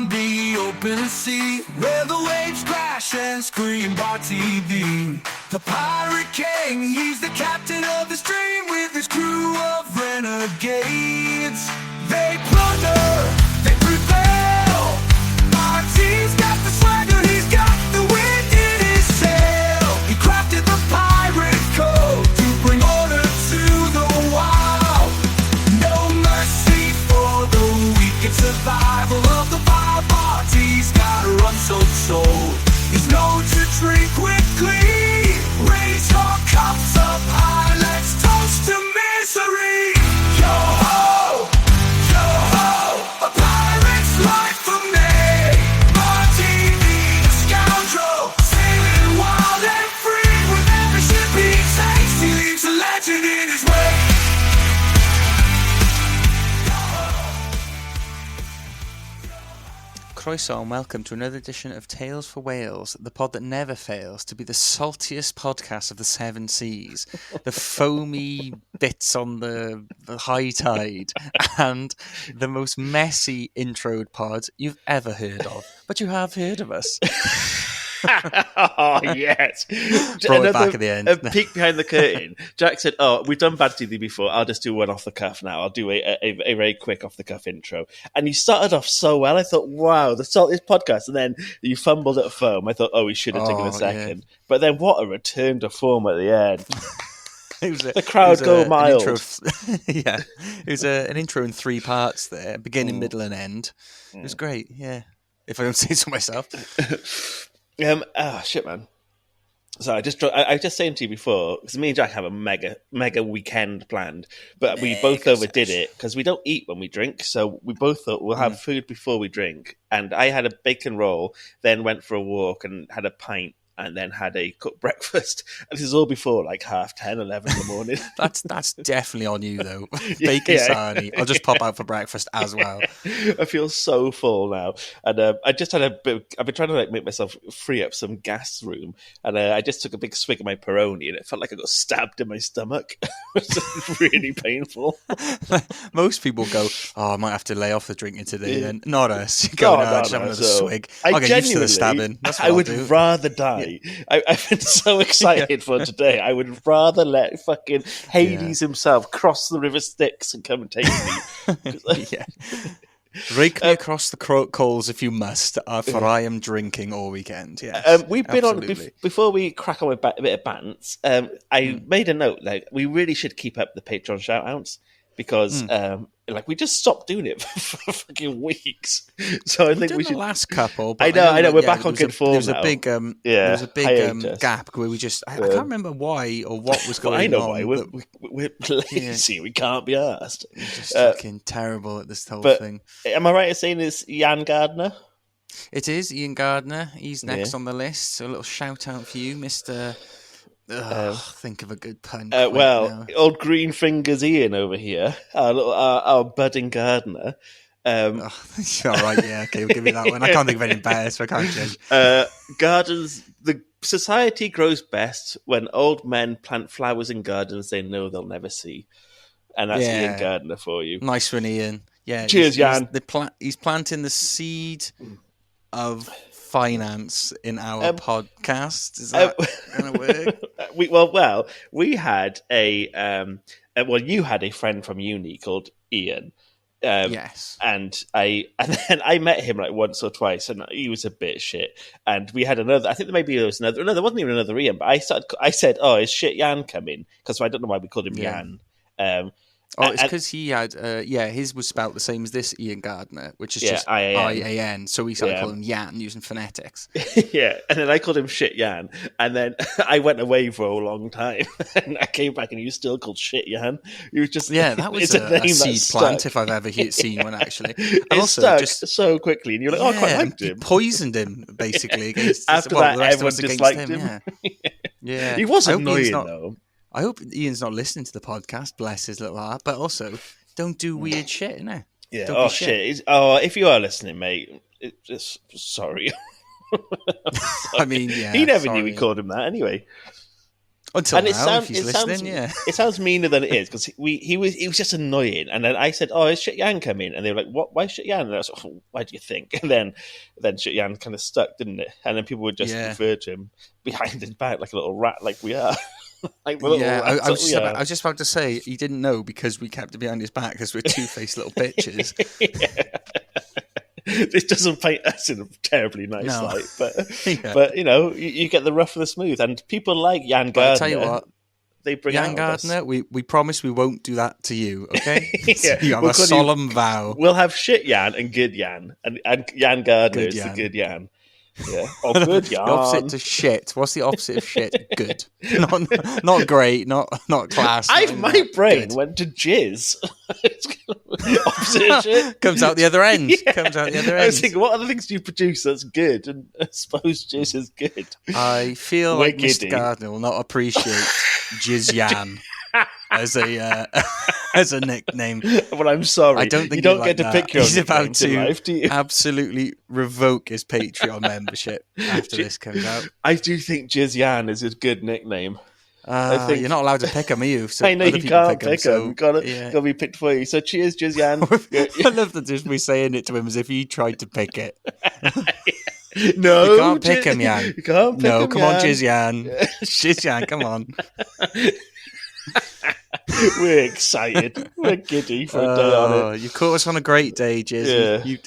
on the open sea, where the waves crash and scream Barti. The pirate king, he's the captain of the stream with his crew of renegades. They plunder, they prevail. Barti's got the swagger, he's got the wind in his sail. He crafted the pirate code to bring order to the wild. No mercy for the weak, it's survival of the wild. Barti's gotta run so he's known to drink quickly. Raise your cups up high, let's toast to misery. Yo ho, a pirate's life for me. Barti the scoundrel, sailing wild and free. With every ship he takes, he leaves a legend in his wake. Croeso and welcome to another edition of Tales for Whales, the pod that never fails to be the saltiest podcast of the seven seas, the foamy bits on the high tide, and the most messy introed pod you've ever heard of. But you have heard of us. Oh, yes. Brought it back at the end. A peek behind the curtain. Jack said, we've done Barti before. I'll just do one off the cuff now. I'll do a very quick off the cuff intro. And you started off so well. I thought, wow, the saltiest podcast. And then you fumbled at foam. I thought, we should have taken a second. Yeah. But then what a return to form at the end. The crowd go mild. Yeah. It was an intro in 3 parts there, beginning, middle, and end. It was great, yeah. If I don't say so myself. Shit, man. So I just saying to you before, because me and Jack have a mega weekend planned, but we both overdid it because we don't eat when we drink. So we both thought we'll have food before we drink. And I had a bacon roll, then went for a walk and had a pint, and then had a cooked breakfast. And this is all before like 10:30, 11 in the morning. That's definitely on you though. Bacon sarnie. I'll just pop out for breakfast as well. I feel so full now. And I just had I've been trying to make myself free up some gas room. And I just took a big swig of my Peroni and it felt like I got stabbed in my stomach. It was really painful. Most people go, I might have to lay off the drinking today then. Not us. You go, just have another swig. I'll get used to the stabbing. That's what I would rather die. I've been so excited for today. I would rather let fucking Hades himself cross the River Styx and come and take me. Rake me across the coals if you must, for I am drinking all weekend. Yes, we've been on before we crack on with a bit of bants. I made a note like we really should keep up the Patreon shout outs because we just stopped doing it for fucking weeks. So I think we should. The last couple. I know. We're back on good form. There was a big, gap where we just. I can't remember why or what was going on. I know why. We're lazy. We can't be asked. We're just fucking terrible at this whole thing. Am I right in saying it's Jan Gardner? It is Ian Gardner. He's next on the list. So a little shout out for you, Mr. Think of a good pun. Old green fingers Ian over here, our budding gardener. All right, yeah, okay, we'll give you that one. I can't think of any better, so I can't judge. Gardens. The society grows best when old men plant flowers in gardens they know they'll never see, and that's Ian Gardner for you. Nice one, Ian. Yeah, cheers, Jan. He's planting the seed of finance in our podcast. Is that going to work? We had you had a friend from uni called Ian. Yes, and then I met him like once or twice, and he was a bit shit. And we had another. I think maybe there was another. No, there wasn't even another Ian. But I said, "Is shit Jan coming?" Because I don't know why we called him Jan. It's because he had, his was spelt the same as this Ian Gardner, which is just I-A-N. So we started calling him Jan using phonetics. Yeah, and then I called him Shit Jan. And then I went away for a long time. And I came back and he was still called Shit Jan. He was just that was a seed plant if I've ever seen one, actually. And it also, stuck just so quickly. And you're like, I quite liked him. Poisoned him, basically. Against, After that, everyone disliked him. Yeah. He was annoying, though. I hope Ian's not listening to the podcast, bless his little heart, but also don't do weird shit, innit? Yeah, shit. If you are listening, mate, just sorry. I mean, he never knew we called him that anyway. Until And now, if he's listening, it sounds meaner than it is because he was just annoying. And then I said, "Oh, is Shit Yan come in?" And they were like, "What? Why Shit Yan?" And I was like, oh, "Why do you think?" And then Shit Yan kind of stuck, didn't it? And then people would just refer to him behind his back like a little rat, like we are. Like the little rats I was that we are. just about to say he didn't know because we kept it behind his back because we're two-faced little bitches. This doesn't paint us in a terribly nice light, but but you get the rough and the smooth, and people like Jan Gardner. I tell you what, they bring Jan out Gardner. We promise we won't do that to you. Okay, Yeah, you have a solemn vow. We'll have shit Jan and good Jan, and Jan Gardner is the good Jan. Yeah, oh, good Jan. The opposite to shit. What's the opposite of shit? Good. Not great. Not class. My brain went to jizz. Opposite of shit comes out the other end. Yeah. Comes out the other end. I was thinking, what other things do you produce that's good? And I suppose jizz is good. I feel like Mr. Gardner will not appreciate Jizz Yan as a nickname. Well, I'm sorry. I don't think you don't get to pick your own. He's about to absolutely revoke his Patreon membership after this comes out. I do think Jizz Yan is a good nickname. I think you're not allowed to pick them, are you? So I know you can't pick them. Got to be picked for you. So cheers, Jizz Yan. I love that just me saying it to him as if he tried to pick it. No, you can't pick him, Yan. You can't pick him, come on, Jizz Yan. Jizz Yan, come on. We're excited. We're giddy for a day on it. You caught us on a great day, Jizz. You've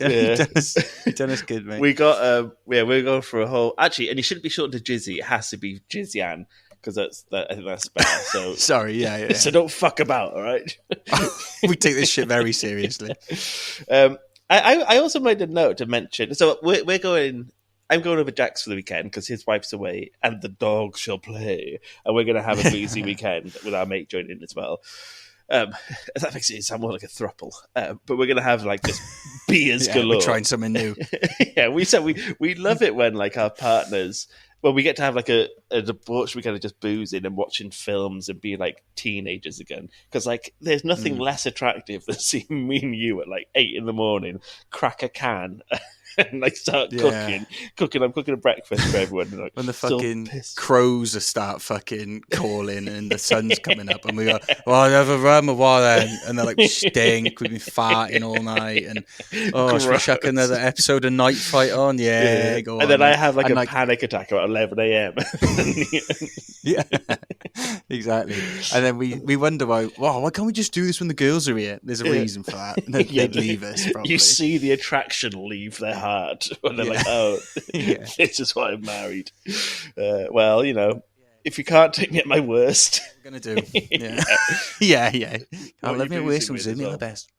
done us good, mate. We got we're going for a whole actually, and you shouldn't be short to Jizzy. It has to be Jizz Yan because I think that's better. So sorry, yeah. So don't fuck about, all right? We take this shit very seriously. I also made a note to mention. So we're going. I'm going over Jack's for the weekend because his wife's away and the dog shall play. And we're going to have a boozy weekend with our mate joining as well. That makes it sound more like a throuple. But we're going to have like just beers galore. We're trying something new. Yeah, we said we love it when like our partners, when we get to have like a debauch, we kind of just boozing and watching films and being like teenagers again. Because like there's nothing less attractive than seeing me and you at like 8 a.m, crack a can and like start cooking. I'm cooking a breakfast for everyone. And, like, when the fucking crows start fucking calling and the sun's coming up, and we go, "Well, I have a rum of water," and they're like, "Stink." We've been farting all night, and should we chuck another episode of Night Fight on? Yeah, go on. And then I have like a panic attack at 11 a.m. Yeah, exactly. And then we wonder why can't we just do this when the girls are here? There's a reason for that. They'd leave us. Probably. You see the attraction leave their heart when they're like, "Oh, this is why I'm married." Well, if you can't take me at my worst, what I'm gonna do. Yeah. I'll let me at worst and zoom me at the best.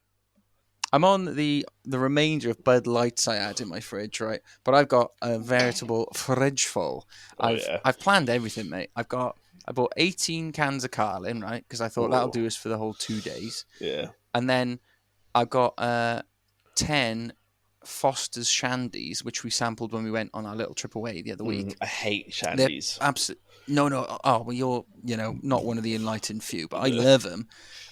I'm on the remainder of Bud Lights I had in my fridge, right? But I've got a veritable fridge full. I've planned everything, mate. I bought 18 cans of Carlin, right? Because I thought that'll do us for the whole 2 days. Yeah. And then I've got 10 Foster's Shandies, which we sampled when we went on our little trip away the other week. I hate Shandies. No. Oh, well, you're not one of the enlightened few, but I love them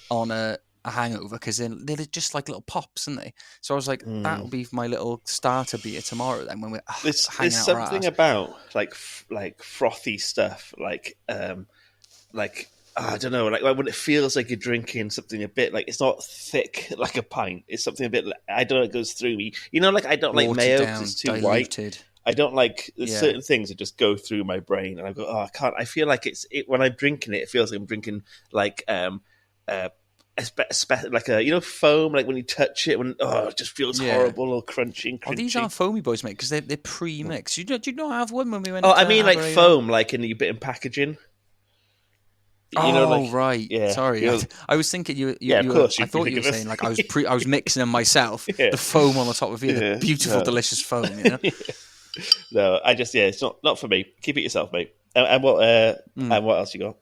on a hangover because they're just like little pops, aren't they? So I was like, that'll be my little starter beer tomorrow. Then when we're there's something about like frothy stuff, I don't know, like when it feels like you're drinking something a bit like it's not thick like a pint. It's something a bit I don't know. It goes through me. Like I don't like mayo because it's too diluted. white. I don't like certain things that just go through my brain, and I go, I can't. I feel like when I'm drinking it, it feels like I'm drinking like like a foam, like when you touch it, when it just feels horrible or crunchy and crunchy. These aren't foamy boys, mate, because they're pre-mixed. Do you not have one when we went? I mean like foam, like in a bit in packaging. Right. Yeah. Sorry, I was thinking you. Of course. I thought you were saying like I was mixing them myself. The foam on the top of it, the beautiful, delicious foam. No, I just it's not for me. Keep it yourself, mate. And what else you got?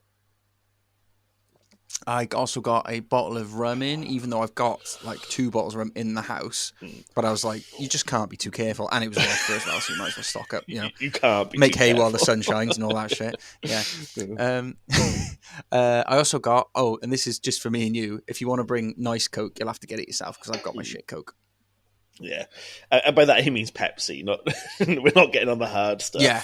I also got a bottle of rum even though I've got like 2 bottles of rum in the house. But I was like, you just can't be too careful. And it was Walker as well, so you might as well stock up. You can't be make too hay careful. while the sun shines and all that shit. Yeah. I also got, and this is just for me and you, if you want to bring nice Coke, you'll have to get it yourself because I've got my shit Coke. Yeah. And by that he means Pepsi, not we're not getting on the hard stuff. Yeah.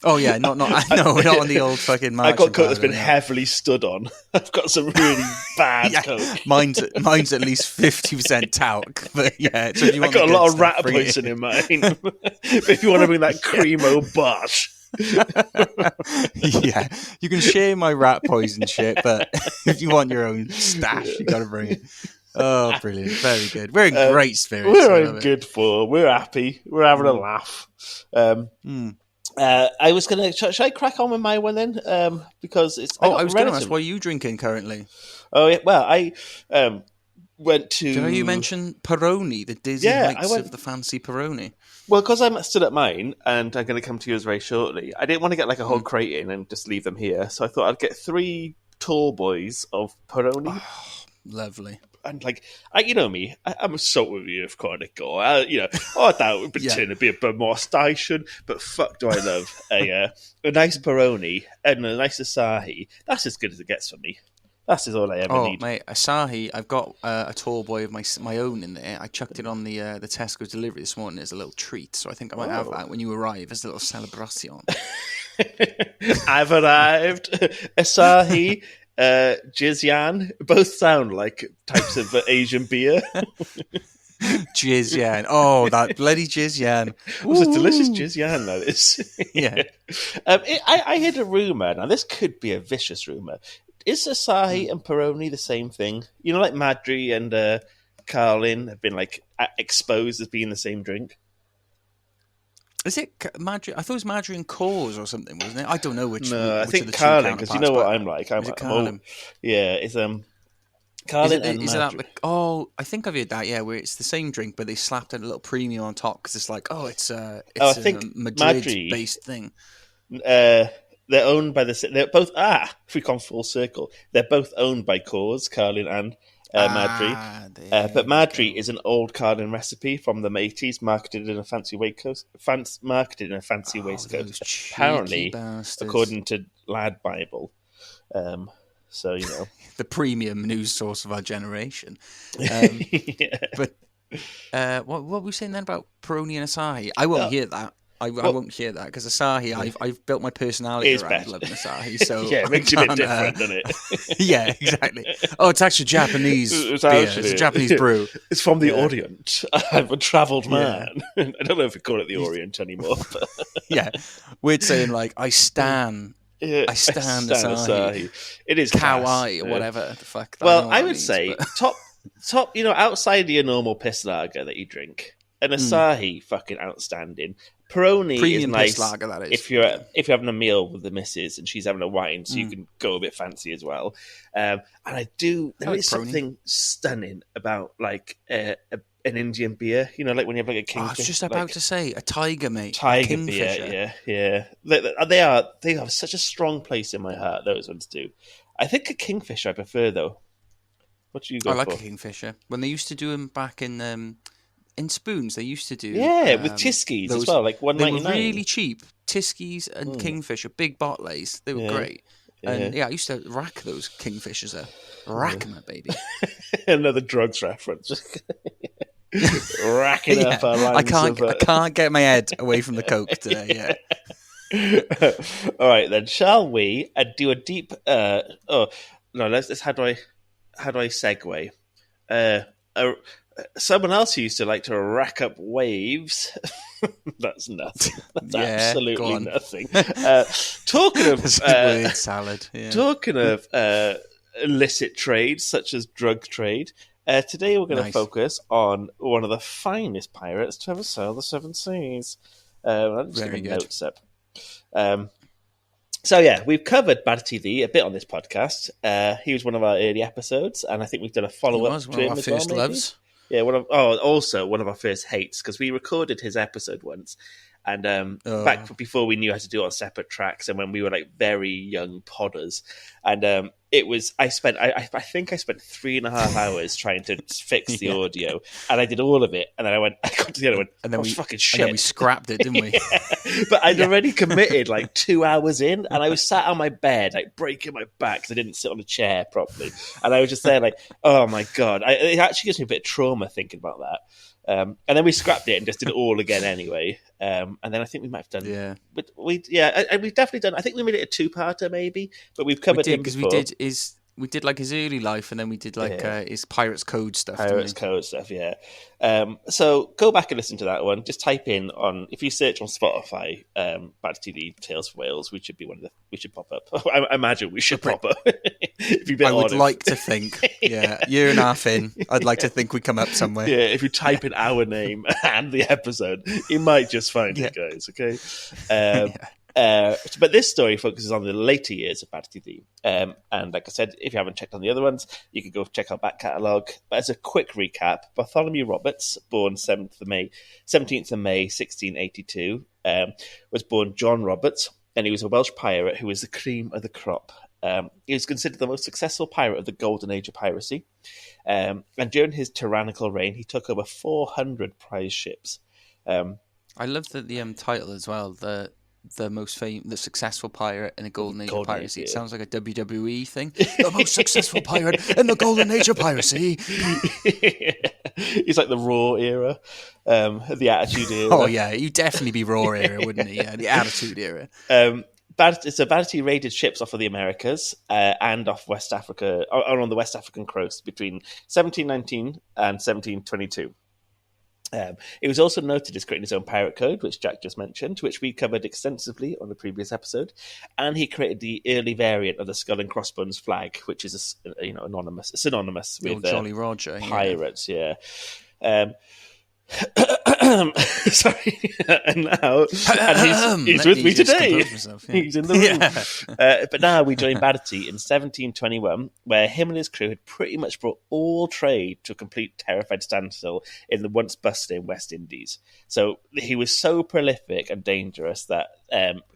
Oh yeah, not not on the old fucking I marching got coke that's powder, been no. heavily stood on. I've got some really bad Yeah, coke. mine's at least 50% talc, but yeah. So if you I want got the a lot good of stuff, rat bring it poison in mine. But if you want to bring that Cremo Bosch. Yeah, you can share my rat poison shit, but if you want your own stash, you got to bring it. Oh, brilliant! Very good. We're in great spirits. I We're love in it. good form. We're happy. We're having a laugh. I was gonna. Should I crack on with my one then? Because it's. I was going to ask, relative- what are you drinking currently? Oh yeah. Well, I went to. Did you mention Peroni, the dizzy Yeah, I heights went- of the fancy Peroni? Well, because I'm still at mine, and I'm going to come to yours very shortly. I didn't want to get like a whole crate in and just leave them here, so I thought I'd get 3 tall boys of Peroni. Lovely. And like, you know me, I'm a salt with you of Cornico. I thought it would be turn a bit more station, but fuck, do I love a nice Peroni and a nice Asahi. That's as good as it gets for me. That's all I ever need. Oh, mate, Asahi, I've got a tall boy of my own in there. I chucked it on the Tesco delivery this morning as a little treat, so I think I might have that when you arrive as a little celebration. I've arrived. Asahi, Jizyan, both sound like types of Asian beer. Jizyan. Oh, that bloody Jizyan. It was a delicious Jizyan, that is. Yeah. I heard a rumour. Now, this could be a vicious rumour. Is Asahi and Peroni the same thing? You know, like Madri and Carlin have been like exposed as being the same drink. Is it Madri? I thought it was Madri and Coors or something, wasn't it? I don't know which. No, I which think of the two Carlin, because you know what counterparts, I'm like. is it Carlin? Yeah, it's Carlin and Is it Madri. that? Oh, I think I've heard that. Yeah, where it's the same drink, but they slapped a little premium on top because it's like, it's I think a Madrid-based Madri- thing. They're owned by they're both if we come full circle, they're both owned by Coors, Carlin and Madri. But Madri is an old Carlin recipe from the 80s, marketed in a fancy waistcoat. Those cheeky Apparently, bastards. according to Lad Bible. So you know, The premium news source of our generation. yeah. But what were we saying then about Peroni and Asahi? I won't hear that. I won't hear that because Asahi, I've built my personality It's around better. loving Asahi. So Yeah, it makes you a bit different, doesn't it? Yeah, exactly. Oh, it's actually Japanese It's beer. actually- It's a Japanese brew. It's from the Orient. I'm a travelled man. I don't know if we call it the Orient anymore. But Yeah, we're saying like I stan yeah, Asahi. It is class. Kawaii or Yeah. whatever the fuck. Well, I would would say top. You know, outside your normal piss lager that you drink, an Asahi fucking outstanding. Peroni Premium is nice piss lager, that is. if you're having a meal with the missus and she's having a wine, so you can go a bit fancy as well. And I do. There like is Peroni. something stunning about like an Indian beer. You know, like when you have like a I kingfisher. was just about to say a tiger, mate. A Tiger beer, kingfisher. yeah. They have such a strong place in my heart. Those ones do. I think a kingfisher I prefer though. What do you go I like for? a kingfisher. When they used to do them back in spoons, they used to do With Tiskies as well, like They were $1.99. really cheap. Tiskies and kingfisher, big bottles. They were great. And I used to rack those kingfishers there. Rack them, baby. Another drugs reference. Racking up our lines I can't. of, I can't get my head away from the coke today. Yeah. All right, then, shall we do a deep? Let's. How do I segue? Someone else used to like to rack up waves. That's nothing. That's Yeah, go absolutely on. nothing. Talking of Word salad. Yeah. talking of illicit trades such as drug trade, today we're going to Nice. focus on one of the finest pirates to ever sail the seven seas. I'm just Very getting good. notes up. So yeah, we've covered Barti a bit on this podcast. He was one of our early episodes, and I think we've done a It follow-up was to one of him our as well, first maybe? loves. Yeah, also one of our first hates, because we recorded his episode once, and back before we knew how to do it on separate tracks, and when we were like very young podders, and it was I think I spent 3.5 hours trying to fix the audio, and I did all of it, and then I got to the other one, And then was we fucking shit. And then we scrapped it, didn't we? But I'd already committed like 2 hours in, and I was sat on my bed, like breaking my back because I didn't sit on the chair properly. And I was just there, like, oh my God. It actually gives me a bit of trauma thinking about that. And then we scrapped it and just did it all again anyway. And then I think we might have done. Yeah. But we've definitely done. I think we made it a two-parter maybe, but we've covered him before. We did like his early life, and then we did like his Pirates Code stuff. Pirates Code stuff, yeah. So go back and listen to that one. Just type in if you search on Spotify, Barti the Tales from Wales, we should pop up. I imagine we should pop up. If you've been I would honest. like to think, year and a half in, I'd like to think we come up somewhere. Yeah, if you type in our name and the episode, you might just find it, guys. Okay. But this story focuses on the later years of Barti the. And like I said, if you haven't checked on the other ones, you can go check our back catalogue. But as a quick recap, Bartholomew Roberts, born 17th of May 1682, was born John Roberts, and he was a Welsh pirate who was the cream of the crop. He was considered the most successful pirate of the golden age of piracy. And during his tyrannical reign, he took over 400 prize ships. I love the title as well, the successful pirate in the golden age of piracy. It sounds like a WWE thing. The most successful pirate in the golden age of piracy. He's like the Raw era, the Attitude era. Oh yeah, he'd definitely be Raw era, wouldn't he? Yeah, the Attitude era. Barti raided ships off of the Americas and off West Africa, or on the West African coast between 1719 and 1722. He was also noted as creating his own pirate code, which Jack just mentioned, which we covered extensively on the previous episode. And he created the early variant of the skull and crossbones flag, which is synonymous with Jolly Roger pirates. Yeah. Sorry, and now he's with me today. He's in the room. But now we join Barti in 1721, where him and his crew had pretty much brought all trade to a complete terrified standstill in the once bustling West Indies. So he was so prolific and dangerous that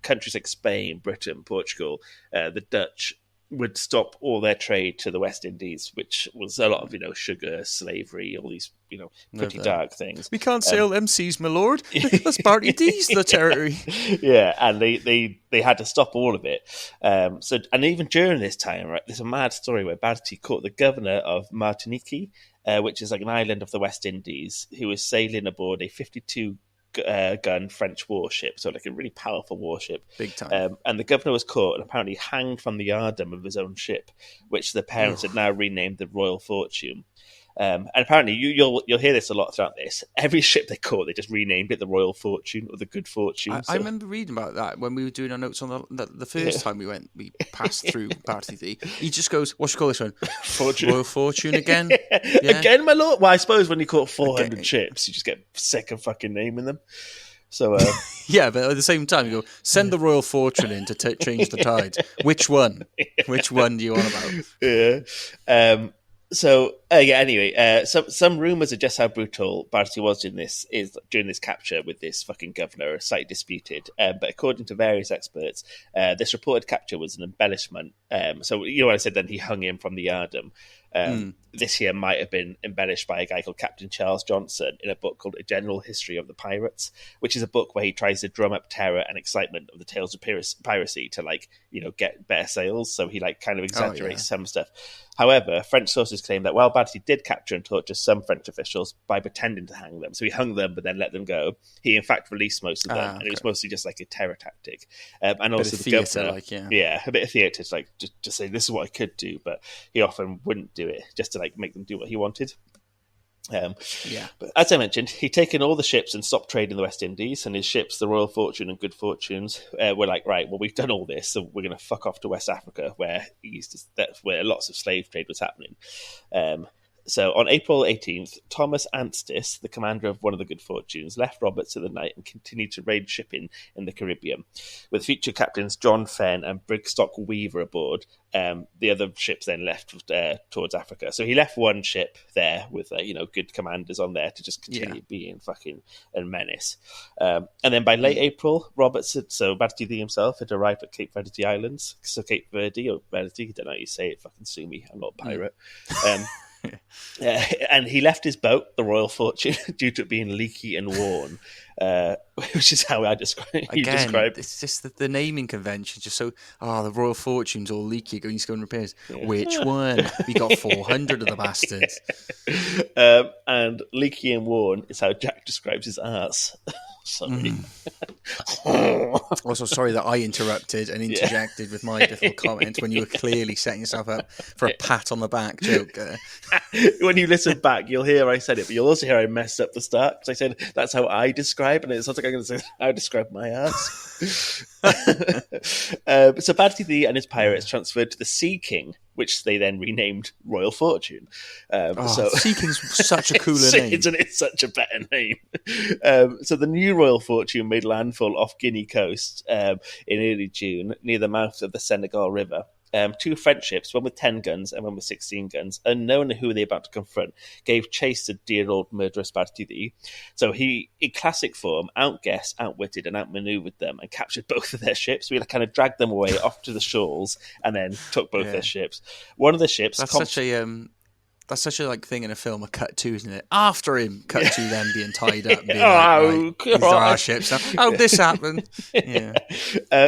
countries like Spain, Britain, Portugal, the Dutch would stop all their trade to the West Indies, which was a lot of, sugar, slavery, all these, pretty dark things. We can't sail MCs, my lord. That's Barty D's the territory. Yeah, and they had to stop all of it. And even during this time, right, there's a mad story where Barty caught the governor of Martinique, which is like an island of the West Indies, who was sailing aboard a 52 gun French warship, so like a really powerful warship, big time. And the governor was caught and apparently hanged from the yardam of his own ship, which the parents had now renamed the Royal Fortune. And apparently, you'll hear this a lot throughout this. Every ship they caught, they just renamed it the Royal Fortune or the Good Fortune. I remember reading about that when we were doing our notes on the first time we passed through Barti. He just goes, "What should we call this one? Fortune. Royal Fortune again? Yeah. Again, my lord." Well, I suppose when you caught 400 ships, you just get sick of fucking naming them. So yeah, but at the same time, you go, send the Royal Fortune in to change the tides. Which one? Which one do you want about? Yeah. Anyway, some rumours of just how brutal Barti was during this capture with this fucking governor are slightly disputed. But according to various experts, this reported capture was an embellishment. So what I said then, he hung him from the yardam. This here might have been embellished by a guy called Captain Charles Johnson in a book called A General History of the Pirates, which is a book where he tries to drum up terror and excitement of the tales of piracy to get better sales. So he kind of exaggerates some stuff. However, French sources claim that while Barti did capture and torture some French officials by pretending to hang them, so he hung them but then let them go, he in fact released most of them, and it was mostly just like a terror tactic. And also the governor, a bit of theatre, to say this is what I could do, but he often wouldn't do it just to make them do what he wanted. But as I mentioned, he'd taken all the ships and stopped trading in the West Indies, and his ships, the Royal Fortune and Good Fortunes, were like, right, well, we've done all this, so we're going to fuck off to West Africa, where that's where lots of slave trade was happening. So on April 18th, Thomas Anstis, the commander of one of the Good Fortunes, left Roberts in the night and continued to raid shipping in the Caribbean, with future captains John Fenn and Brigstock Weaver aboard. The other ships then left towards Africa. So he left one ship there with good commanders on there to just continue being fucking a menace. And then by late April, Barti himself had arrived at Cape Verde Islands. So Cape Verde or Verde, I don't know how you say it. Fucking sue me. I'm not a pirate. And he left his boat, the Royal Fortune, due to it being leaky and worn, which is how I describe. Again, it's just that the naming convention. Just so, the Royal Fortune's all leaky. You need to go and repair it. Yeah. Which one? We got 400 of the bastards. And leaky and worn is how Jack describes his arse. Sorry. Also, sorry that I interrupted and interjected with my little comment when you were clearly setting yourself up for a pat on the back joke. When you listen back, you'll hear I said it, but you'll also hear I messed up the start because I said that's how I describe, and it sounds like I'm going to say how I describe my ass. So Barti the and his pirates transferred to the Sea King, which they then renamed Royal Fortune. Sea King's such a cooler name. It's such a better name. So the new Royal Fortune made landfall off Guinea coast in early June near the mouth of the Senegal River. Two French ships, one with 10 guns and one with 16 guns, unknown who they were about to confront, gave chase to dear old murderous Barti. So he, in classic form, outguessed, outwitted, and outmaneuvered them and captured both of their ships. We kind of dragged them away off to the shores and then took both their ships. One of the ships... That's such a thing in a film, a cut to, isn't it? After him, cut to them being tied up. Being these are our ships now. Oh, this happened. Yeah.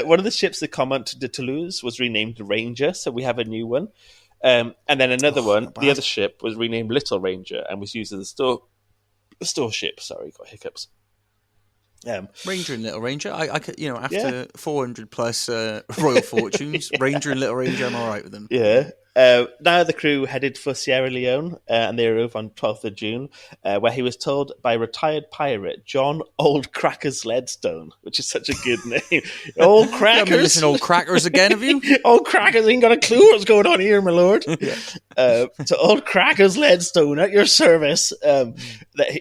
One of the ships, the Commandant de Toulouse, was renamed Ranger, so we have a new one. And then another one, the other ship, was renamed Little Ranger and was used as a store ship. Sorry, got hiccups. Ranger and Little Ranger. I could, after 400 plus Royal Fortunes, Ranger and Little Ranger, I'm all right with them. Yeah. Now the crew headed for Sierra Leone, and they arrived on 12th of June, where he was told by retired pirate John Old Crackers Leadstone, which is such a good name. Old Crackers! Listen, Old Crackers again, have you? Old Crackers ain't got a clue what's going on here, my lord. So Old Crackers Leadstone, at your service.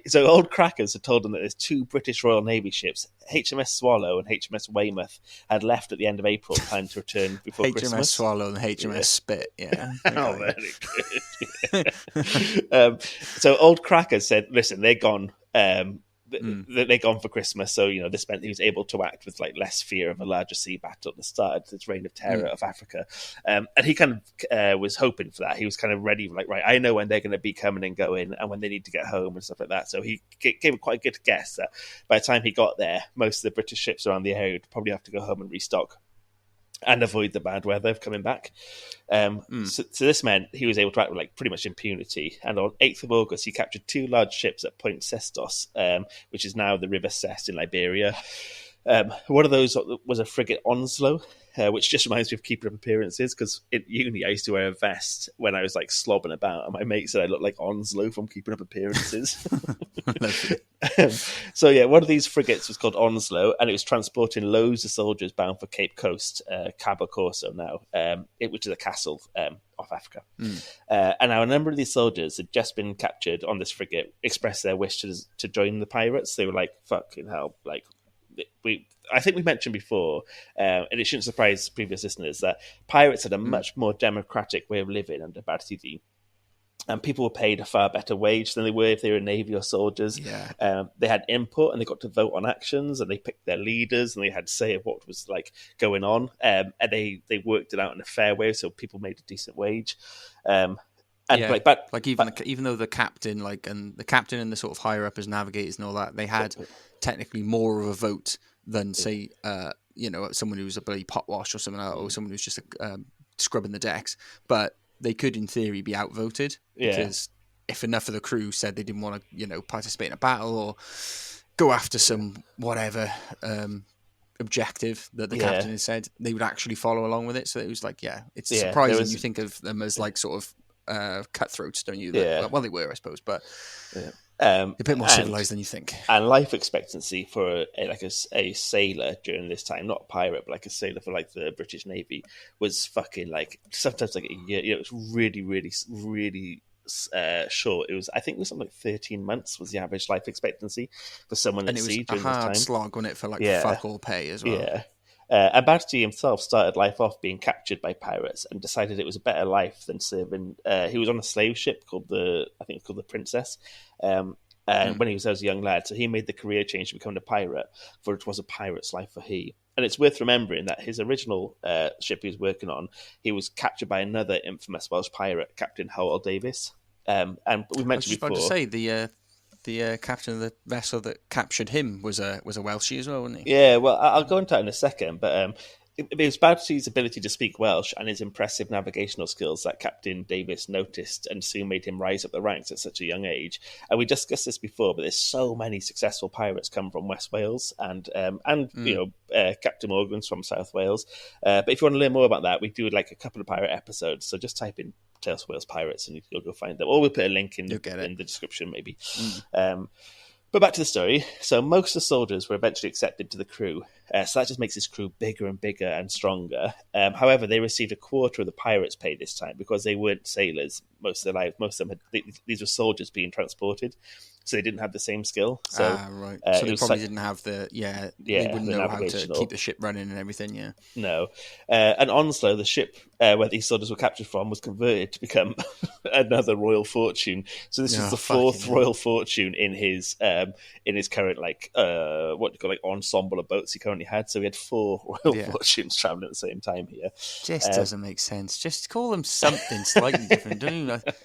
So Old Crackers had told him that there's two British Royal Navy ships, HMS Swallow and HMS Weymouth, had left at the end of April, planned to return before HMS Christmas. HMS Swallow and HMS Spit, yeah. Oh, very good. So Old Cracker said, listen, they're gone. They're gone for Christmas. So, he was able to act with less fear of a larger sea battle at the start of this reign of terror of Africa. And he kind of was hoping for that. He was kind of ready, right, I know when they're going to be coming and going and when they need to get home and stuff like that. So he gave quite a good guess that by the time he got there, most of the British ships around the area would probably have to go home and restock and avoid the bad weather of coming back. So this meant he was able to act with pretty much impunity. And on 8th of August, he captured two large ships at Point Sestos, which is now the River Cest in Liberia. One of those was a frigate Onslow, which just reminds me of keeping up appearances, because at uni I used to wear a vest when I was slobbing about, and my mate said I looked like Onslow from keeping up appearances. So yeah, one of these frigates was called Onslow, and it was transporting loads of soldiers bound for Cape Coast, Cabo Corso now, which is a castle off Africa. And now a number of these soldiers had just been captured on this frigate, expressed their wish to join the pirates. They were like, fucking hell, I think we mentioned before, and it shouldn't surprise previous listeners, that pirates had a much more democratic way of living under Barti. And people were paid a far better wage than they were if they were Navy or soldiers. Yeah. They had input, and they got to vote on actions, and they picked their leaders, and they had say of what was going on. And they worked it out in a fair way, so people made a decent wage. And even though the captain, and the captain and the sort of higher up as navigators and all that, they had technically more of a vote than say, someone who's a bloody pot wash or something like that, or someone who's just scrubbing the decks. But they could, in theory, be outvoted because if enough of the crew said they didn't want to, participate in a battle or go after some whatever objective that the captain had said, they would actually follow along with it. So it was it's surprising you think of them as sort of cutthroats, don't you? Well, they were, I suppose, but a bit more civilized than you think. And life expectancy for a sailor during this time, not a pirate, but a sailor for the British Navy, was fucking sometimes a year. It was really, really, really short. I think it was something 13 months was the average life expectancy for someone at sea during this time. And it was a hard slog, wasn't it, for fuck all pay as well. Yeah. And Barti himself started life off being captured by pirates and decided it was a better life than serving. He was on a slave ship called the Princess, and when he was a young lad, so he made the career change to becoming a pirate, for it was a pirate's life for he. And it's worth remembering that his original ship he was working on, he was captured by another infamous Welsh pirate, Captain Howell Davis. And we I was mentioned just about before. to say the captain of the vessel that captured him was a Welshie as well, wasn't he? Yeah, well, I'll go into that in a second, but it was Barti's ability to speak Welsh and his impressive navigational skills that Captain Davis noticed and soon made him rise up the ranks at such a young age. And we discussed this before, but there's so many successful pirates come from West Wales, and Captain Morgan's from South Wales. But if you want to learn more about that, we do like a couple of pirate episodes. So just type in Tales of Wales pirates, and you'll go find them. Or we'll put a link in the description, maybe. But back to the story. So most of the soldiers were eventually accepted to the crew. So that just makes this crew bigger and bigger and stronger. However, they received a quarter of the pirates' pay this time because they weren't sailors most of their life. Most of them these were soldiers being transported, so they didn't have the same skill. So right. So they probably didn't have they wouldn't know how to keep the ship running and everything. Yeah. No. And Onslow, the ship where these soldiers were captured from, was converted to become another Royal Fortune. So this is the fourth Royal Fortune in his current ensemble of boats he currently had. So he had 4 Royal Fortunes traveling at the same time here. Just doesn't make sense. Just call them something slightly different, don't you? Like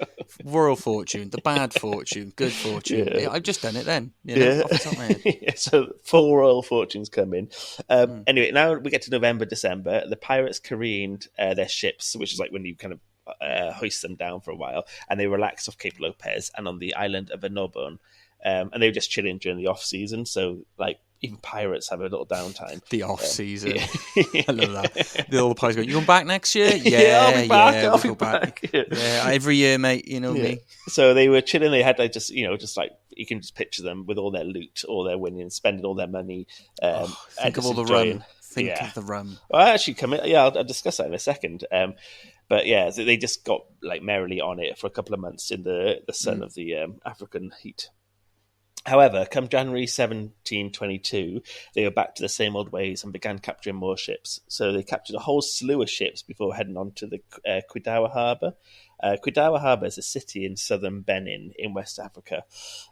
Royal Fortune, the bad fortune, good fortune. Yeah, I've just done it then. Off the top of my head. So 4 Royal Fortunes come in. Anyway, now we get to November, December. The pirates careened their ships, which is like when you kind of hoist them down for a while, and they relaxed off Cape Lopez and on the island of Annobon. And they were just chilling during the off season. So like even pirates have a little downtime. The off season. I love that. The old pirates go, "You going back next year?" I'll be back. We'll go back. Yeah, every year, mate. You know me. So they were chilling. They had like just like you can just picture them with all their loot, all their winnings, spending all their money. Think of all the rum. Think of the rum. Well, I actually I'll discuss that in a second. But yeah, so they just got like merrily on it for a couple of months in the sun of the African heat. However, come January 1722, they were back to the same old ways and began capturing more ships. So they captured a whole slew of ships before heading on to the Quidawa Harbour. Quidawa Harbour is a city in southern Benin in West Africa.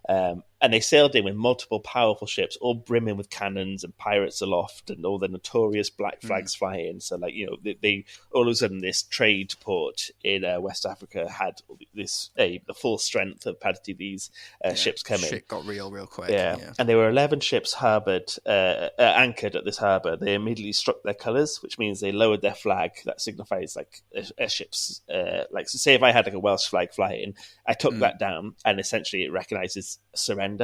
And they sailed in with multiple powerful ships, all brimming with cannons and pirates aloft and all the notorious black flags flying. So, like, they all of a sudden, this trade port in West Africa had the full strength of these ships coming. Shit got real quick. Yeah. And there were 11 ships anchored at this harbour. They immediately struck their colours, which means they lowered their flag. That signifies like a ship's so say if I had like a Welsh flag flying, I took that down, and essentially it recognises surrender.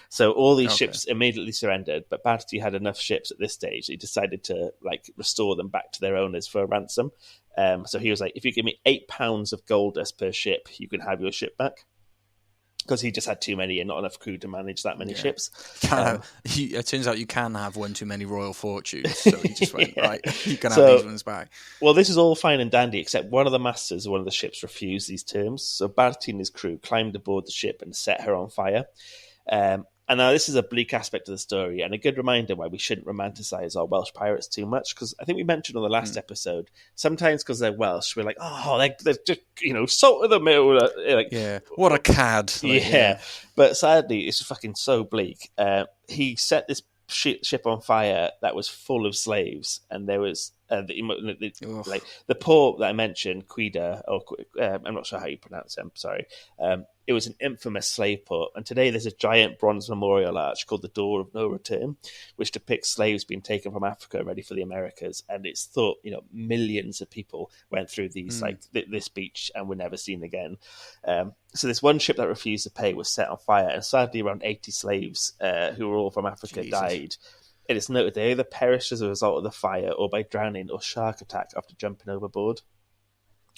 So all these ships immediately surrendered, but Barti had enough ships at this stage that he decided to like restore them back to their owners for a ransom. So he was like, if you give me £8 of gold dust per ship, you can have your ship back. Because he just had too many and not enough crew to manage that many ships. It turns out you can have one too many Royal Fortunes, so he just went, right, you can have these ones back. Well, this is all fine and dandy, except one of the masters of one of the ships refused these terms. So Barti and his crew climbed aboard the ship and set her on fire. And now this is a bleak aspect of the story and a good reminder why we shouldn't romanticize our Welsh pirates too much, because I think we mentioned on the last episode, sometimes because they're Welsh, we're like, oh, they're just, salt of the mill. What a cad. But sadly, it's fucking so bleak. He set this ship on fire that was full of slaves, and there was the port that I mentioned, Quida, or I'm not sure how you pronounce it, I'm sorry. It was an infamous slave port, and today there's a giant bronze memorial arch called the Door of No Return, which depicts slaves being taken from Africa ready for the Americas. And it's thought, millions of people went through these this beach and were never seen again. So this one ship that refused to pay was set on fire, and sadly around 80 slaves who were all from Africa died. It is noted they either perished as a result of the fire or by drowning or shark attack after jumping overboard.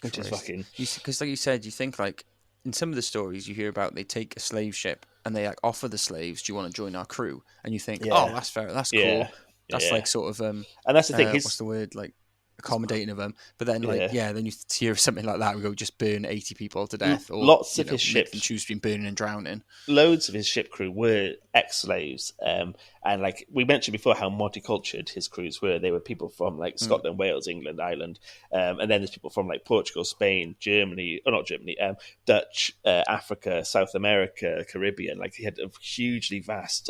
Which is fucking... Because like you said, you think like, in some of the stories you hear about, they take a slave ship and they like offer the slaves, do you want to join our crew? And you think, oh, that's fair, that's cool. That's like sort of... and that's the thing. What's the word? Like, accommodating of them, but then then you hear something like that, we go just burn 80 people to death, or lots of his ships choose between burning and drowning. Loads of his ship crew were ex-slaves, and like we mentioned before how multicultural his crews were. They were people from like Scotland, Wales, England, Ireland, and then there's people from like Portugal, Spain, Germany, or not Germany, Dutch, Africa, South America, Caribbean. Like he had a hugely vast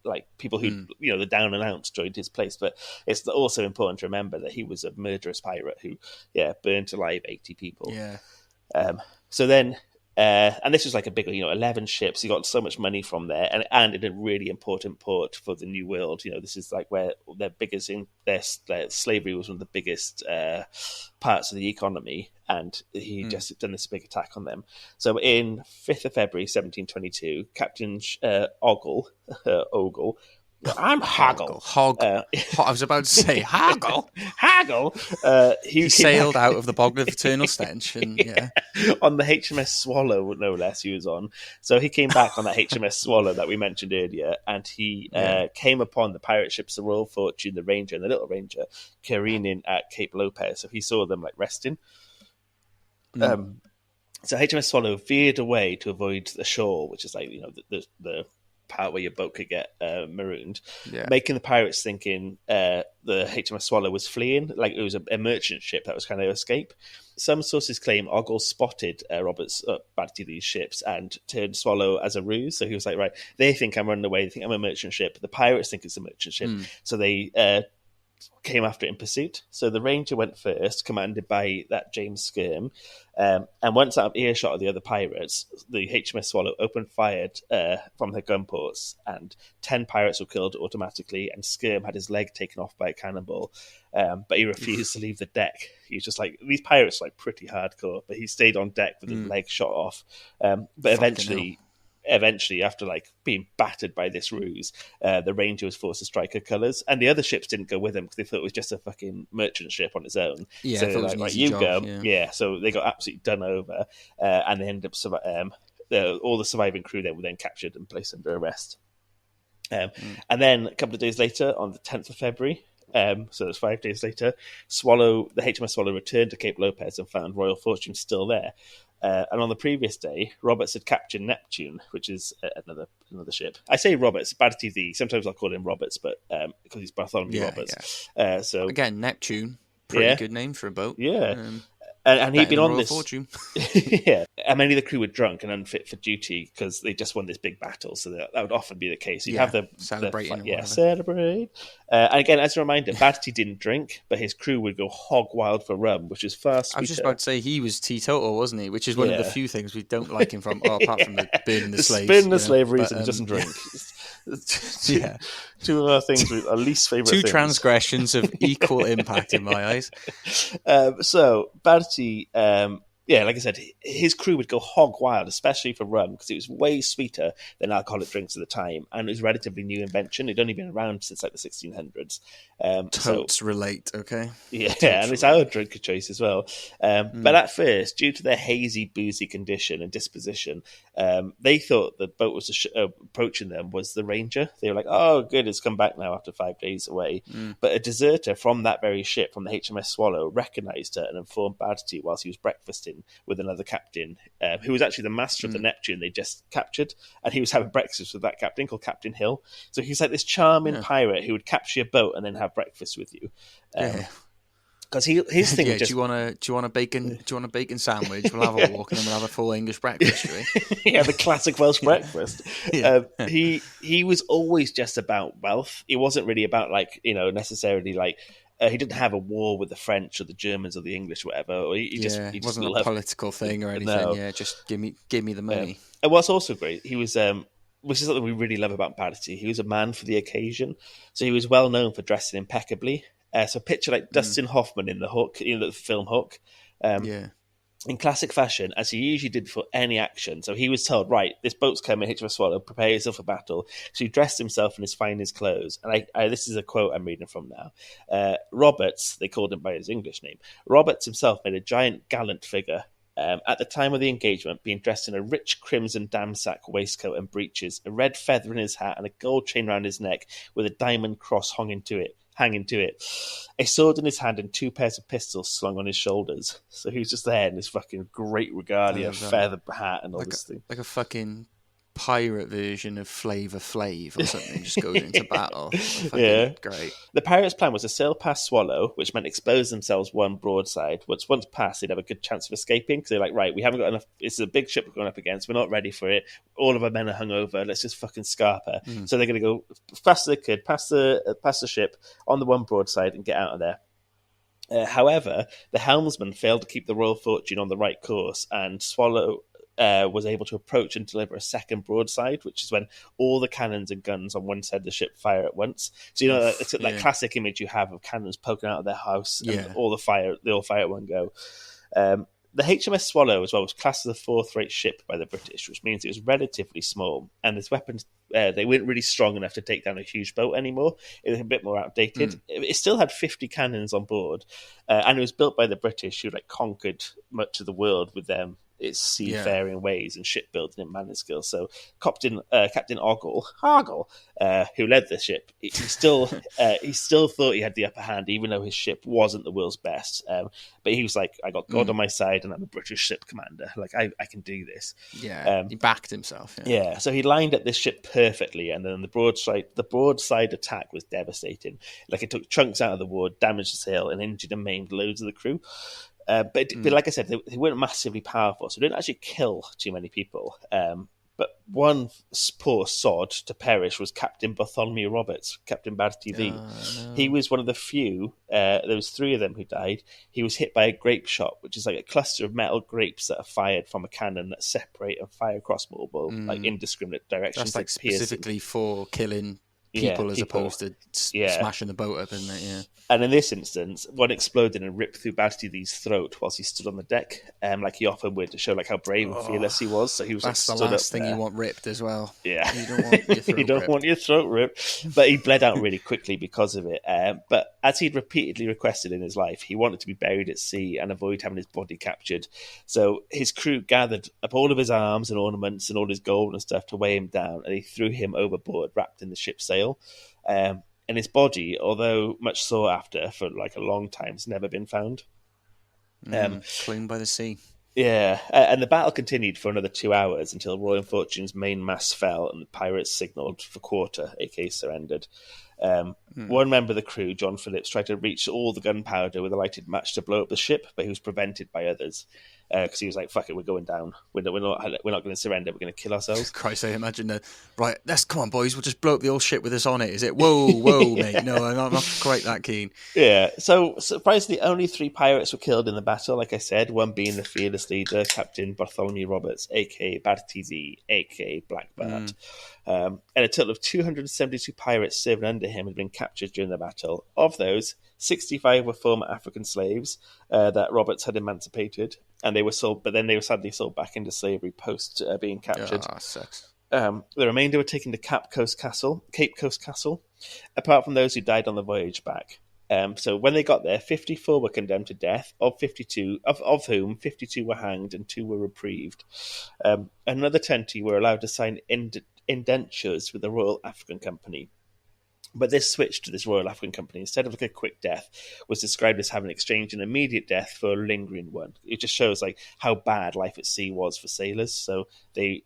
like people who the down and outs joined his place. But it's also important to remember that he was a murderous pirate who burned alive 80 people. Yeah. So then And this was like a big, 11 ships. He got so much money from there, and in a really important port for the New World. This is like where their biggest slavery was one of the biggest parts of the economy, and he just done this big attack on them. So in 5th of February 1722, Captain Ogle. I'm Haggle. I was about to say Haggle. Haggle. He sailed out of the bog of eternal stench, and on the HMS Swallow, no less. He was on. So he came back on that HMS Swallow that we mentioned earlier, and he came upon the pirate ships, the Royal Fortune, the Ranger, and the Little Ranger, careening at Cape Lopez. So he saw them like resting. So HMS Swallow veered away to avoid the shore, which is like the part where your boat could get marooned, making the pirates thinking the HMS Swallow was fleeing, like it was a merchant ship that was trying to escape. Some sources claim Ogle spotted Robert's Barti these ships and turned Swallow as a ruse. So he was like, right, they think I'm running away, they think I'm a merchant ship, the pirates think it's a merchant ship, so they came after it in pursuit. So the Ranger went first, commanded by that James Skirm, and once out of earshot of the other pirates, the HMS Swallow opened fire from their gun ports, and 10 pirates were killed automatically, and Skirm had his leg taken off by a cannonball, but he refused to leave the deck. He was just like, these pirates are like pretty hardcore, but he stayed on deck with his leg shot off. But eventually, after like being battered by this ruse, the Ranger was forced to strike her colours, and the other ships didn't go with him because they thought it was just a fucking merchant ship on its own. Yeah, so they're like, right, you go. Yeah, so they got absolutely done over, and they ended up all the surviving crew there were then captured and placed under arrest. And then a couple of days later, on the 10th of February, so it was 5 days later, the HMS Swallow returned to Cape Lopez and found Royal Fortune still there. And on the previous day, Roberts had captured Neptune, which is another ship. I say Roberts, Barti the. Sometimes I'll call him Roberts, but because he's Bartholomew Roberts. Yeah. So again, Neptune, pretty good name for a boat. Yeah. And he'd been on this. Fortune. Yeah, and many of the crew were drunk and unfit for duty because they just won this big battle. So that would often be the case. You'd have the celebrating. Celebrate. And again, as a reminder, Barti didn't drink, but his crew would go hog wild for rum, which is far sweeter. I was just about to say he was teetotal, wasn't he? Which is one of the few things we don't like him from, apart from the burning the slaves. Burning the slave reason, he doesn't drink. Two of our things, our least favourite things. Two transgressions of equal impact in my eyes. So Barti, like I said, his crew would go hog wild, especially for rum, because it was way sweeter than alcoholic drinks at the time, and it was a relatively new invention. It'd only been around since like the 1600s. Totes relate, okay? Yeah, and it's our drink of choice as well. But at first, due to their hazy, boozy condition and disposition, they thought the boat was approaching them was the Ranger. They were like, oh, good, it's come back now after 5 days away. But a deserter from that very ship, from the HMS Swallow, recognised her and informed Barti whilst he was breakfasting with another captain, who was actually the master of the Neptune they just captured, and he was having breakfast with that captain called Captain Hill. So he's like this charming pirate who would capture your boat and then have breakfast with you. Because his thing was just, do you want a bacon sandwich? We'll have a walk and then we'll have a full English breakfast. Yeah, the classic Welsh breakfast. He was always just about wealth. It wasn't really about necessarily like. He didn't have a war with the French or the Germans or the English or whatever. He just wasn't a political thing or anything. No. Yeah, just give me the money. And what's also great, he was, which is something we really love about Barti, he was a man for the occasion. So he was well known for dressing impeccably. So picture like Dustin Hoffman in the Hook, the film Hook. In classic fashion, as he usually did for any action. So he was told, right, this boat's coming, HMS Swallow, prepare yourself for battle. So he dressed himself in his finest clothes. And this is a quote I'm reading from now. Roberts, they called him by his English name, Roberts himself made a giant gallant figure. At the time of the engagement, being dressed in a rich crimson damsack waistcoat and breeches, a red feather in his hat, and a gold chain round his neck with a diamond cross hanging to it, a sword in his hand and 2 pairs of pistols slung on his shoulders. So he was just there in this fucking great regalia, feather hat, and all this thing. Like a fucking pirate version of Flavor Flav or something, just goes into battle. Great. The pirates' plan was to sail past Swallow, which meant expose themselves one broadside. Once past, they'd have a good chance of escaping, because they're like, right, we haven't got enough. It's a big ship we're going up against. We're not ready for it. All of our men are hungover. Let's just fucking scarp her. So they're going to go fast as they could past the ship on the one broadside and get out of there. However, the helmsman failed to keep the Royal Fortune on the right course, and Swallow was able to approach and deliver a second broadside, which is when all the cannons and guns on one side of the ship fire at once. So it's that classic image you have of cannons poking out of their house and they all fire at one go. The HMS Swallow as well was classed as a fourth-rate ship by the British, which means it was relatively small, and its weapons they weren't really strong enough to take down a huge boat anymore. It was a bit more outdated. It still had 50 cannons on board, and it was built by the British, who conquered much of the world with them. Its seafaring ways and shipbuilding and manning skills. So Captain Ogle, who led the ship, he still thought he had the upper hand, even though his ship wasn't the world's best. But he was like, I got God on my side, and I'm a British ship commander. Like, I can do this. Yeah, he backed himself. Yeah, so he lined up this ship perfectly, and then the broadside attack was devastating. Like, it took chunks out of the wood, damaged the sail, and injured and maimed loads of the crew. But like I said, they weren't massively powerful, so they didn't actually kill too many people. But one poor sod to perish was Captain Bartholomew Roberts, Captain Barti. No. He was one of the few. There was 3 of them who died. He was hit by a grape shot, which is like a cluster of metal grapes that are fired from a cannon that separate and fire across multiple indiscriminate directions. That's specifically for killing people as opposed to smashing the boat up, isn't it? Yeah. And in this instance, one exploded and ripped through Barti's throat whilst he stood on the deck, like he often would, to show how brave and fearless he was. So he was that's the last thing you want ripped as well. Yeah, you don't want your throat you don't want your throat ripped. But he bled out really quickly because of it. But as he'd repeatedly requested in his life, he wanted to be buried at sea and avoid having his body captured. So his crew gathered up all of his arms and ornaments and all his gold and stuff to weigh him down, and they threw him overboard, wrapped in the ship's sail. And his body, although much sought after for a long time, has never been found. Clean by the sea. Yeah, and the battle continued for another 2 hours until Royal Fortune's main mast fell and the pirates signalled for quarter, aka surrendered. One member of the crew, John Phillips, tried to reach all the gunpowder with a lighted match to blow up the ship, but he was prevented by others. Because he was like, "Fuck it, we're going down. We're not going to surrender. We're going to kill ourselves." Christ, I imagine that. Right, come on, boys. We'll just blow up the old ship with us on it. Is it? Whoa, mate. No, I'm not quite that keen. Yeah. So surprisingly, only 3 pirates were killed in the battle. Like I said, one being the fearless leader, Captain Bartholomew Roberts, aka Barti, aka Black Bart. And a total of 272 pirates serving under him had been captured during the battle. Of those, 65 were former African slaves that Roberts had emancipated, and they were sold. But then they were sadly sold back into slavery post being captured. Sucks. The remainder were taken to Cape Coast Castle. Apart from those who died on the voyage back. So when they got there, 54 were condemned to death, of whom 52 were hanged and 2 were reprieved. Another 20 were allowed to sign indentures with the Royal African Company. But this switch to this Royal African Company, instead of a quick death, was described as having exchanged an immediate death for a lingering one. It just shows how bad life at sea was for sailors. So the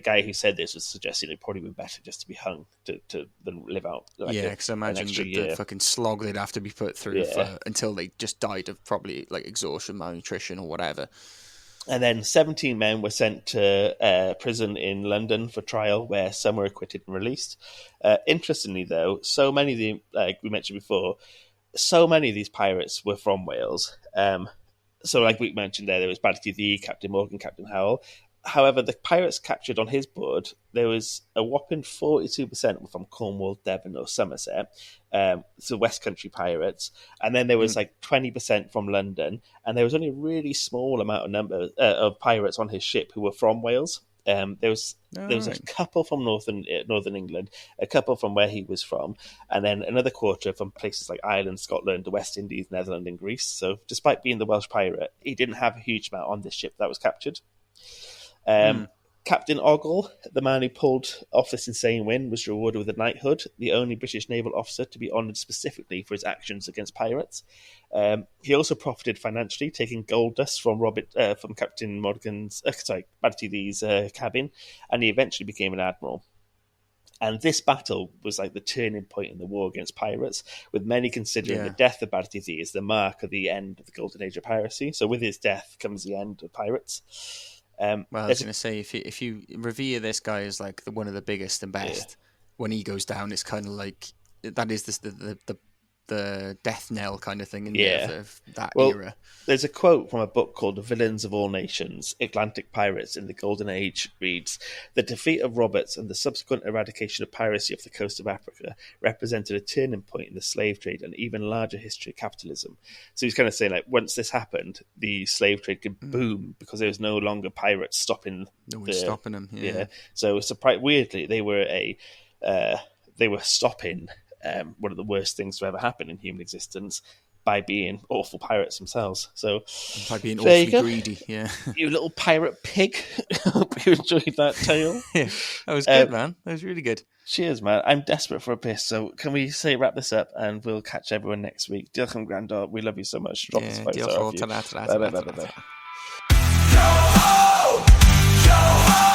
guy who said this was suggesting it'd probably be better just to be hung than live out. Because I imagine the fucking slog they'd have to be put through until they just died of probably exhaustion, malnutrition, or whatever. And then 17 men were sent to prison in London for trial, where some were acquitted and released. Interestingly, though, so many of the, like we mentioned before, so many of these pirates were from Wales. So like we mentioned there was Barti the, Captain Morgan, Captain Howell. However, the pirates captured on his board, there was a whopping 42% were from Cornwall, Devon or Somerset, so West Country pirates. And then there was 20% from London, and there was only a really small number of pirates on his ship who were from Wales. There was a couple from northern England, a couple from where he was from, and then another quarter from places like Ireland, Scotland, the West Indies, Netherlands and Greece. So despite being the Welsh pirate, he didn't have a huge amount on this ship that was captured. Captain Ogle, the man who pulled off this insane win, was rewarded with a knighthood, the only British naval officer to be honoured specifically for his actions against pirates. He also profited financially, taking gold dust from Captain Barti's cabin, and he eventually became an admiral. And this battle was the turning point in the war against pirates, with many considering the death of Barti as the mark of the end of the golden age of piracy. So with his death comes the end of pirates. Well, I was going to say, if you revere this guy as one of the biggest and best, when he goes down, it's kind of like that is the the death knell kind of thing in Yeah. there of that Well, era. There's a quote from a book called The Villains of All Nations, Atlantic Pirates in the Golden Age reads, "The defeat of Roberts and the subsequent eradication of piracy off the coast of Africa represented a turning point in the slave trade and even larger history of capitalism." So he's kind of saying, like, once this happened, the slave trade could boom because there was no longer pirates stopping. No one's stopping them. Yeah. So weirdly, they were stopping one of the worst things to ever happen in human existence by being awful pirates themselves. So By being there you awfully go. greedy. Yeah. You little pirate pig. Hope you enjoyed that tale. Yeah. That was good, man. That was really good. Cheers, man. I'm desperate for a piss, so can we wrap this up and we'll catch everyone next week. Diolch yn gwrando. We love you so much. Drop us a 5 diolch star o, review. ta-ra, ta-ra, Bye, ta-ra, bye, bye, ta-ra, bye. ta-ra. Yo ho! Yo ho!